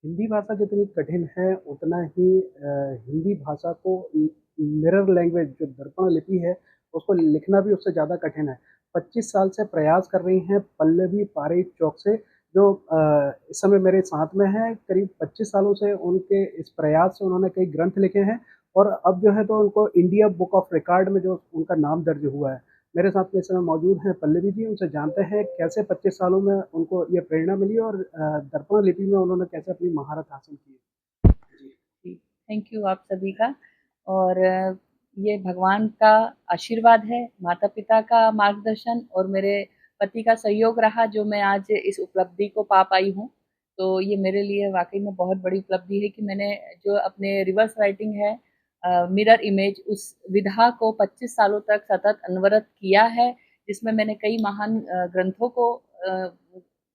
हिंदी भाषा जितनी कठिन है उतना ही हिंदी भाषा को मिरर लैंग्वेज जो दर्पण लिपि है उसको लिखना भी उससे ज़्यादा कठिन है। 25 साल से प्रयास कर रही हैं पल्लवी पारेख चौक से जो इस समय मेरे साथ में है। करीब 25 सालों से उनके इस प्रयास से उन्होंने कई ग्रंथ लिखे हैं और अब जो है तो उनको इंडिया बुक ऑफ रिकॉर्ड में जो उनका नाम दर्ज हुआ है। मेरे साथ में इस समय मौजूद हैं पल्लवी जी, उनसे जानते हैं कैसे 25 सालों में उनको ये प्रेरणा मिली और दर्पण लिपि में उन्होंने कैसे अपनी महारत हासिल की। जी, थैंक यू आप सभी का। और ये भगवान का आशीर्वाद है, माता-पिता का मार्गदर्शन और मेरे पति का सहयोग रहा जो मैं आज इस उपलब्धि को पा पाई हूँ। तो ये मेरे लिए वाक़ई में बहुत बड़ी उपलब्धि है कि मैंने जो अपने रिवर्स राइटिंग है मिरर इमेज उस विधा को 25 सालों तक सतत अनवरत किया है, जिसमें मैंने कई महान ग्रंथों को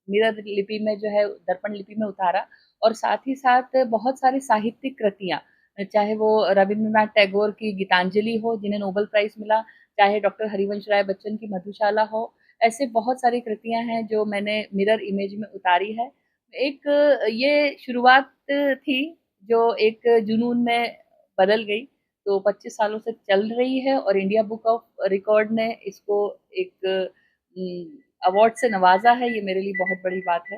मिरर लिपि में जो है दर्पण लिपि में उतारा और साथ ही साथ बहुत सारी साहित्यिक कृतियाँ, चाहे वो रविंद्रनाथ टैगोर की गीतांजलि हो जिन्हें नोबेल प्राइज़ मिला, चाहे डॉक्टर हरिवंश राय बच्चन की मधुशाला हो, ऐसे बहुत सारी कृतियाँ हैं जो मैंने मिरर इमेज में उतारी है। एक ये शुरुआत थी जो एक जुनून में बदल गई, तो 25 सालों से चल रही है और इंडिया बुक ऑफ रिकॉर्ड ने इसको एक अवार्ड से नवाजा है, ये मेरे लिए बहुत बड़ी बात है।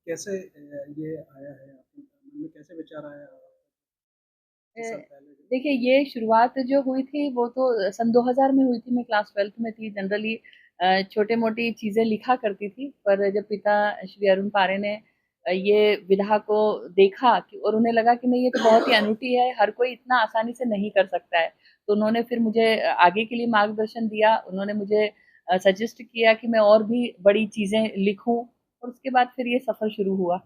कैसे ये आया है आपके मन में, कैसे विचार आया 25 साल पहले जो देखिए ये शुरुआत जो हुई थी वो तो सन 2000 में हुई थी, मैं क्लास 12th में थी। जनरली छोटे-मोटी चीज़ें लिखा करती थी, पर जब पिता श्री अरुण पारे ने ये विधा को देखा कि और उन्हें लगा कि नहीं ये तो बहुत ही अनूठी है, हर कोई इतना आसानी से नहीं कर सकता है। तो उन्होंने फिर मुझे आगे के लिए मार्गदर्शन दिया, उन्होंने मुझे सजेस्ट किया कि मैं और भी बड़ी चीज़ें लिखूँ और उसके बाद फिर ये सफ़र शुरू हुआ।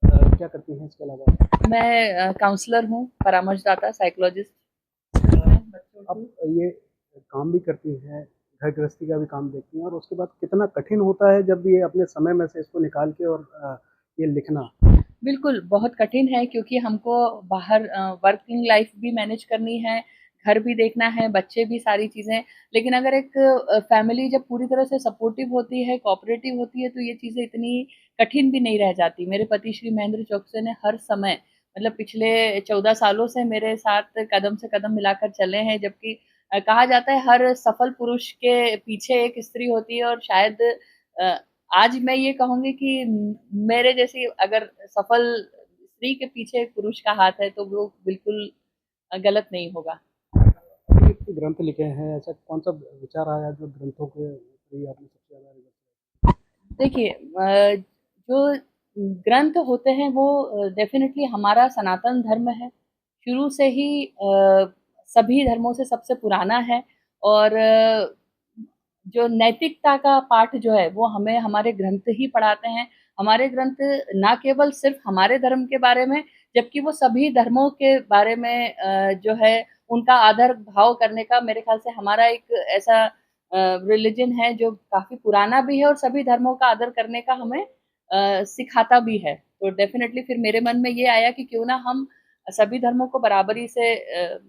क्या करती हैं इसके अलावा? मैं काउंसलर हूँ, परामर्शदाता, साइकोलॉजिस्ट बच्चों आप की। ये काम भी करती हैं, घर गृहस्थी का भी काम देखती हैं और उसके बाद कितना कठिन होता है जब ये अपने समय में से इसको निकाल के और ये लिखना। बिल्कुल, बहुत कठिन है क्योंकि हमको बाहर वर्किंग लाइफ़ भी मैनेज करनी है, घर भी देखना है, बच्चे भी सारी चीज़ें। लेकिन अगर एक फैमिली जब पूरी तरह से सपोर्टिव होती है, कोऑपरेटिव होती है, तो ये चीज़ें इतनी कठिन भी नहीं रह जाती। मेरे पति श्री महेंद्र चौकसे ने हर समय मतलब पिछले 14 सालों से मेरे साथ कदम से कदम मिलाकर चले हैं, जबकि कहा जाता है हर सफल पुरुष के पीछे एक स्त्री होती है और शायद अ, आज मैं ये कहूँगी कि मेरे जैसी अगर सफल स्त्री के पीछे एक पुरुष का हाथ है, तो वो बिल्कुल गलत नहीं होगा। अभी इतने ग्रंथ लिखे हैं, ऐसा कौन-सा विचार आया जो ग्रंथों के लिए आपने सबसे ज़्यादा रिवर्स देखिए जो ग्रंथ होते हैं वो डेफ़िनेटली हमारा सनातन धर्म है। शुरू से ही सभी धर्मों से सबसे पुराना है और जो नैतिकता का पाठ जो है वो हमें हमारे ग्रंथ ही पढ़ाते हैं। हमारे ग्रंथ ना केवल सिर्फ़ हमारे धर्म के बारे में, जबकि वो सभी धर्मों के बारे में जो है उनका आदर भाव करने का मेरे ख़्याल से हमारा एक ऐसा रिलिजन है जो काफ़ी पुराना भी है और सभी धर्मों का आदर करने का हमें सिखाता भी है। तो डेफ़िनेटली फिर मेरे मन में ये आया कि क्यों ना हम सभी धर्मों को बराबरी से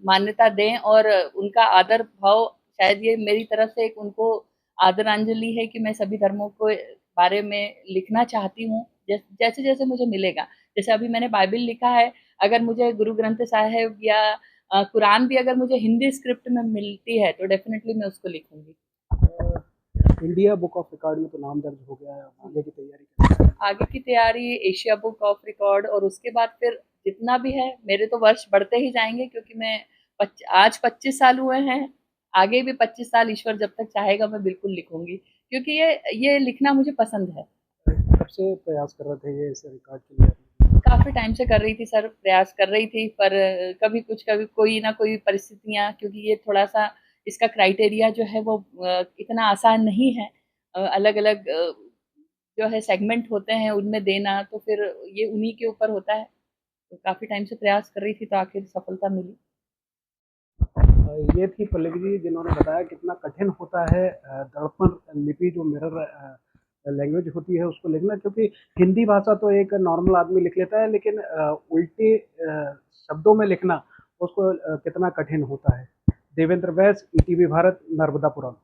मान्यता दें और उनका आदर भाव शायद ये मेरी तरफ से एक उनको आदरांजलि है कि मैं सभी धर्मों को बारे में लिखना चाहती हूँ, जैसे-जैसे मुझे मिलेगा। जैसे अभी मैंने बाइबिल लिखा है, अगर मुझे गुरु ग्रंथ साहिब या कुरान भी अगर मुझे हिंदी स्क्रिप्ट में मिलती है, तो डेफ़िनेटली मैं उसको लिखूँगी। इंडिया बुक ऑफ रिकॉर्ड में तो नाम दर्ज हो गया है, अब जी। आगे की तैयारी कैसे हैं? आगे की तैयारी एशिया बुक ऑफ रिकॉर्ड और उसके बाद फिर जितना भी है, मेरे तो वर्ष बढ़ते ही जाएँगे क्योंकि मैं आज 25 साल हुए हैं, आगे भी 25 साल ईश्वर जब तक चाहेगा मैं बिल्कुल लिखूँगी क्योंकि ये लिखना मुझे पसंद है। कब से प्रयास कर रहे थे ये इस रिकॉर्ड के लिए? काफ़ी टाइम से कर रही थी सर, प्रयास कर रही थी पर कभी कुछ कभी कोई ना कोई परिस्थितियाँ क्योंकि ये थोड़ा-सा इसका क्राइटेरिया जो है वो इतना आसान नहीं है। अलग-अलग जो है सेगमेंट होते हैं उनमें देना तो फिर ये उन्हीं के ऊपर होता है। तो काफ़ी टाइम से प्रयास कर रही थी तो आखिर सफलता मिली। ये थी पल्लवी जी जिन्होंने बताया कितना कठिन होता है दर्पण लिपि जो मिरर लैंग्वेज होती है उसको लिखना, क्योंकि हिंदी भाषा तो एक नॉर्मल आदमी लिख लेता है लेकिन उल्टे शब्दों में लिखना उसको कितना कठिन होता है। देवेंद्र वैस, ईटीवी भारत, नर्मदापुरम।